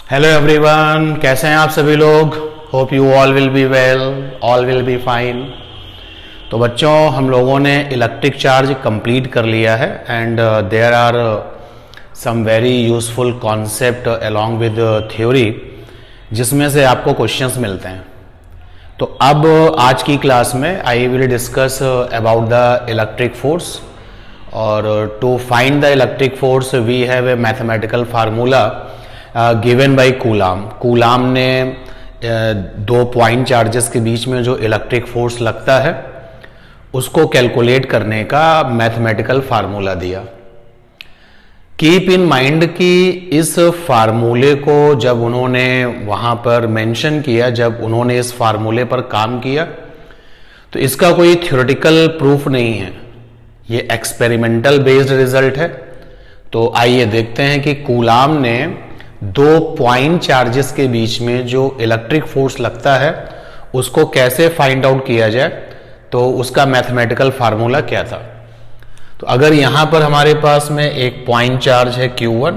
Hello everyone, कैसे हैं आप सभी लोग। Hope you all will be well, all will be fine. तो बच्चों, हम लोगों ने इलेक्ट्रिक चार्ज कंप्लीट कर लिया है and there are some very useful concept along with theory जिसमें से आपको क्वेश्चंस मिलते हैं। तो अब आज की क्लास में I will discuss about the electric force, और to find the electric force we have a mathematical formula given by Coulomb. Coulomb ने दो पॉइंट चार्जेस के बीच में जो इलेक्ट्रिक फोर्स लगता है उसको कैलकुलेट करने का मैथमेटिकल फार्मूला दिया। कीप इन माइंड कि इस फार्मूले को जब उन्होंने वहां पर मेंशन किया, जब उन्होंने इस फार्मूले पर काम किया, तो इसका कोई थ्योरेटिकल प्रूफ नहीं है, ये एक्सपेरिमेंटल बेस्ड रिजल्ट है। तो आइए देखते हैं कि कूलाम ने दो पॉइंट चार्जेस के बीच में जो इलेक्ट्रिक फोर्स लगता है उसको कैसे फाइंड आउट किया जाए, तो उसका मैथमेटिकल फार्मूला क्या था। तो अगर यहां पर हमारे पास में एक पॉइंट चार्ज है Q1,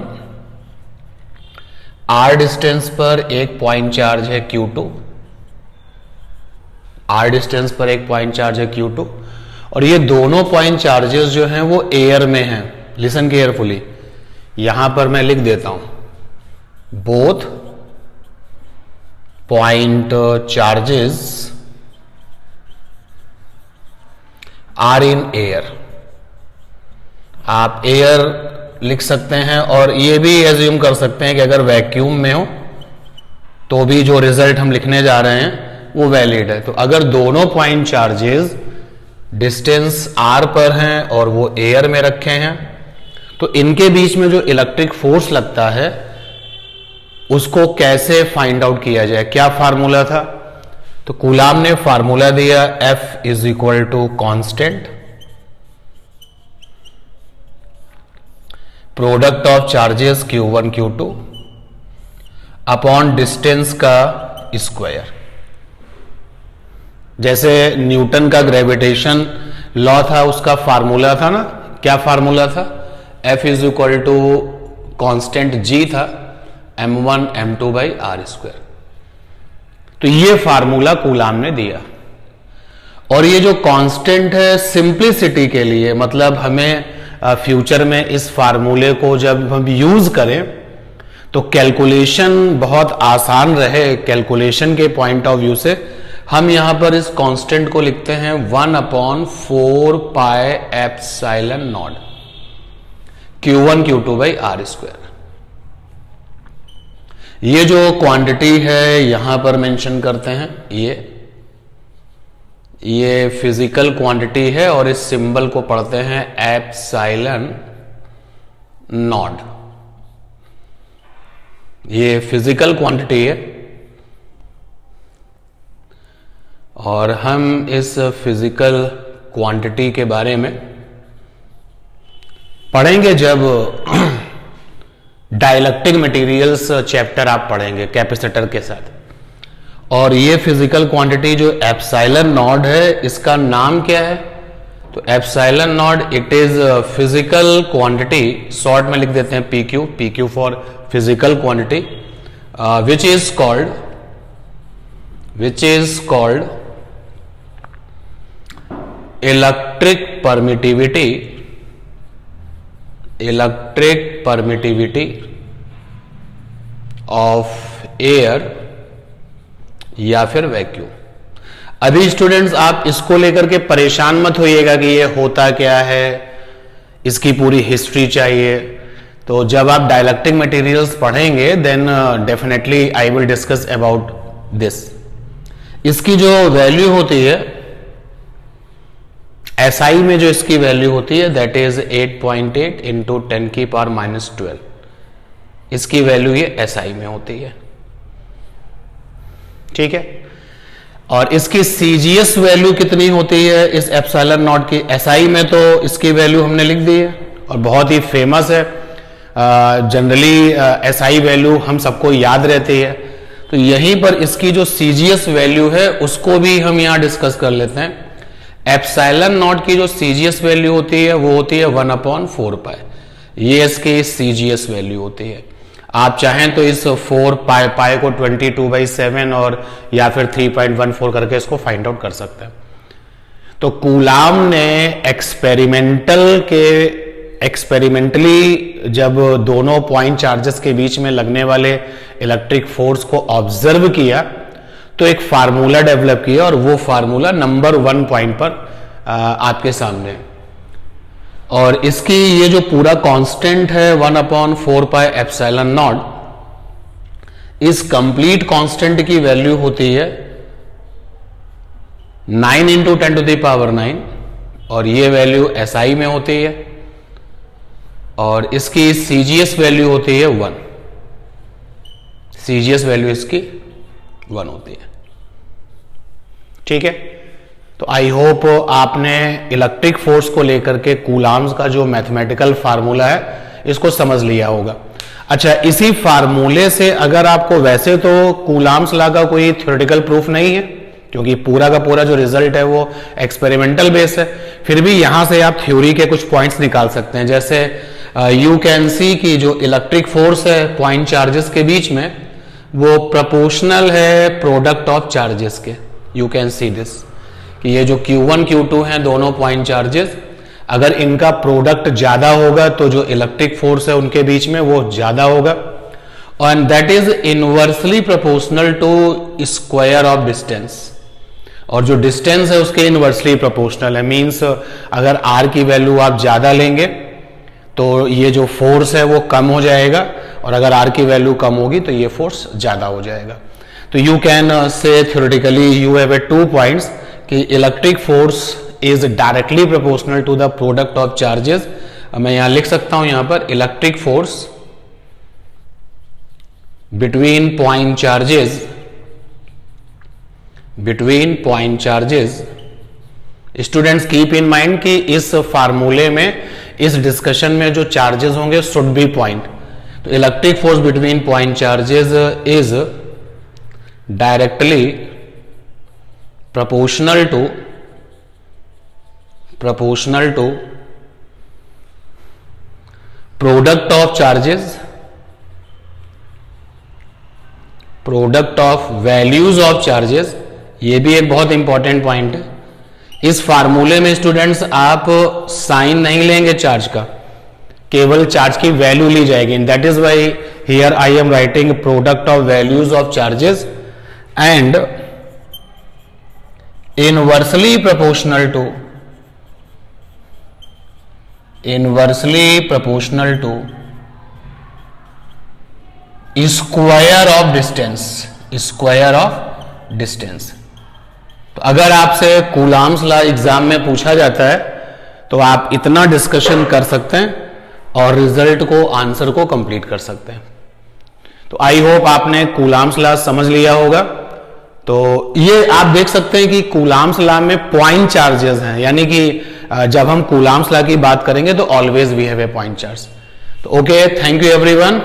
r डिस्टेंस पर एक पॉइंट चार्ज है Q2, r डिस्टेंस पर एक पॉइंट चार्ज है Q2, और ये दोनों पॉइंट चार्जेस जो हैं वो एयर में हैं। लिसन केयरफुली, यहां पर मैं लिख देता हूं, both point charges are in air. आप एयर लिख सकते हैं और ये भी एज्यूम कर सकते हैं कि अगर वैक्यूम में हो तो भी जो रिजल्ट हम लिखने जा रहे हैं वो वैलिड है। तो अगर दोनों पॉइंट चार्जेस डिस्टेंस r पर हैं और वो एयर में रखे हैं, तो इनके बीच में जो इलेक्ट्रिक फोर्स लगता है उसको कैसे फाइंड आउट किया जाए, क्या फार्मूला था। तो कूलाम ने फार्मूला दिया F is equal to constant product of charges Q1 Q2 upon distance का स्क्वायर। जैसे न्यूटन का ग्रेविटेशन लॉ था, उसका फार्मूला था ना, क्या फार्मूला था, F is equal to constant G था m1 m2 by R square. तो ये फार्मूला कूलाम ने दिया, और ये जो कांस्टेंट है सिंप्लिसिटी के लिए, मतलब हमें फ्यूचर में इस फार्मूले को जब हम यूज करें तो कैलकुलेशन बहुत आसान रहे, कैलकुलेशन के पॉइंट ऑफ व्यू से हम यहां पर इस कांस्टेंट को लिखते हैं 1/4 pi epsilon naught Q1 Q2 by R square. ये जो क्वांटिटी है यहां पर मेंशन करते हैं, ये फिजिकल क्वांटिटी है और इस सिंबल को पढ़ते हैं एप्सिलॉन नॉट। ये फिजिकल क्वांटिटी है और हम इस फिजिकल क्वांटिटी के बारे में पढ़ेंगे जब डाइलेक्ट्रिक मटेरियल्स चैप्टर आप पढ़ेंगे कैपेसिटर के साथ। और ये फिजिकल क्वांटिटी जो एप्सिलॉन नॉट है, इसका नाम क्या है, तो epsilon not it is physical quantity, short में लिख देते हैं PQ for physical quantity, which is called electric permittivity of air या फिर वैक्यूम। अभी स्टूडेंट्स आप इसको लेकर के परेशान मत होइएगा कि ये होता क्या है, इसकी पूरी हिस्ट्री चाहिए। तो जब आप डाइलेक्ट्रिक मटेरियल्स पढ़ेंगे then definitely I will discuss about this. इसकी जो वैल्यू होती है SI में, जो इसकी वैल्यू होती है दैट इज 8.8 इंटू 10 की पावर -12। इसकी वैल्यू ये SI में होती है, ठीक है। और इसकी CGS वैल्यू कितनी होती है इस एप्सिलॉन नॉट की, SI में तो इसकी वैल्यू हमने लिख दी है और बहुत ही फेमस है, जनरली SI वैल्यू हम सबको याद रहती है। तो यहीं पर इसकी जो CGS वैल्यू है उसको भी हम यहां डिस्कस कर लेते हैं। एप्सिलॉन नॉट की जो CGS वैल्यू होती है वो होती है 1/4 पाई, ये इसकी CGS वैल्यू होती है। आप चाहें तो इस 4 पाई को 22/7 और या फिर 3.14 करके इसको फाइंड आउट कर सकते हैं। तो कूलाम ने एक्सपेरिमेंटली जब दोनों पॉइंट चार्जेस के बीच में लगने वाले इलेक्ट्रिक फोर्स को ऑब्जर्व किया तो एक फार्मूला डेवलप किया, और वो फार्मूला नंबर 1 पॉइंट पर आपके सामने। और इसकी ये जो पूरा कांस्टेंट है 1/4πε0, इस कंप्लीट कांस्टेंट की वैल्यू होती है 9 × 10⁹, और ये वैल्यू SI में होती है, और इसकी CGS वैल्यू होती है 1। CGS वैल्यू इसकी 1 होती है। ठीक है, तो आई होप आपने इलेक्ट्रिक फोर्स को लेकर के कूलाम्स का जो मैथमेटिकल फार्मूला है इसको समझ लिया होगा। अच्छा, इसी फार्मूले से अगर आपको, वैसे तो कूलाम्स लॉ का कोई थ्योरेटिकल प्रूफ नहीं है क्योंकि पूरा का पूरा जो रिजल्ट है वो एक्सपेरिमेंटल बेस है, फिर भी यहां से आप थ्योरी के कुछ पॉइंट्स निकाल सकते हैं। जैसे यू कैन सी की जो इलेक्ट्रिक फोर्स है पॉइंट चार्जेस के बीच में वो प्रोपोर्शनल है प्रोडक्ट ऑफ चार्जेस के। यू कैन सी दिस कि ये जो Q1 Q2 हैं दोनों पॉइंट चार्जेस, अगर इनका प्रोडक्ट ज्यादा होगा तो जो इलेक्ट्रिक फोर्स है उनके बीच में वो ज्यादा होगा, and that is inversely proportional to square of distance, और जो डिस्टेंस है उसके इनवर्सली प्रोपोर्शनल है। मींस अगर R की वैल्यू आप ज्यादा लेंगे तो ये जो फोर्स है वो कम हो जाएगा, और अगर R की वैल्यू कम होगी तो ये फोर्स ज्यादा हो जाएगा। तो you can say theoretically you have 2 points कि electric force is directly proportional to the product of charges. मैं यहां लिख सकता हूं यहां पर electric force between point charges. Students keep in mind कि इस फार्मूले में, इस डिस्कशन में जो चार्जेस होंगे शुड बी पॉइंट। तो electric force between point charges is directly proportional to product of charges, product of values of charges। ये भी एक बहुत इंपॉर्टेंट पॉइंट है। इस फार्मूले में स्टूडेंट्स आप साइन नहीं लेंगे चार्ज का, केवल चार्ज की वैल्यू ली जाएगी। That is why here I am writing product of values of charges and inversely proportional to square of distance। तो अगर आपसे कूलाम्स लॉ एग्जाम में पूछा जाता है तो आप इतना डिस्कशन कर सकते हैं और रिजल्ट को, आंसर को कंप्लीट कर सकते हैं। तो आई होप आपने कूलाम्स लॉ समझ लिया होगा। तो ये आप देख सकते हैं कि कूलाम्स लॉ में पॉइंट चार्जेस हैं, यानी कि जब हम कूलाम्स लॉ की बात करेंगे तो always we have a point charge. तो ओके, थैंक यू एवरीवन।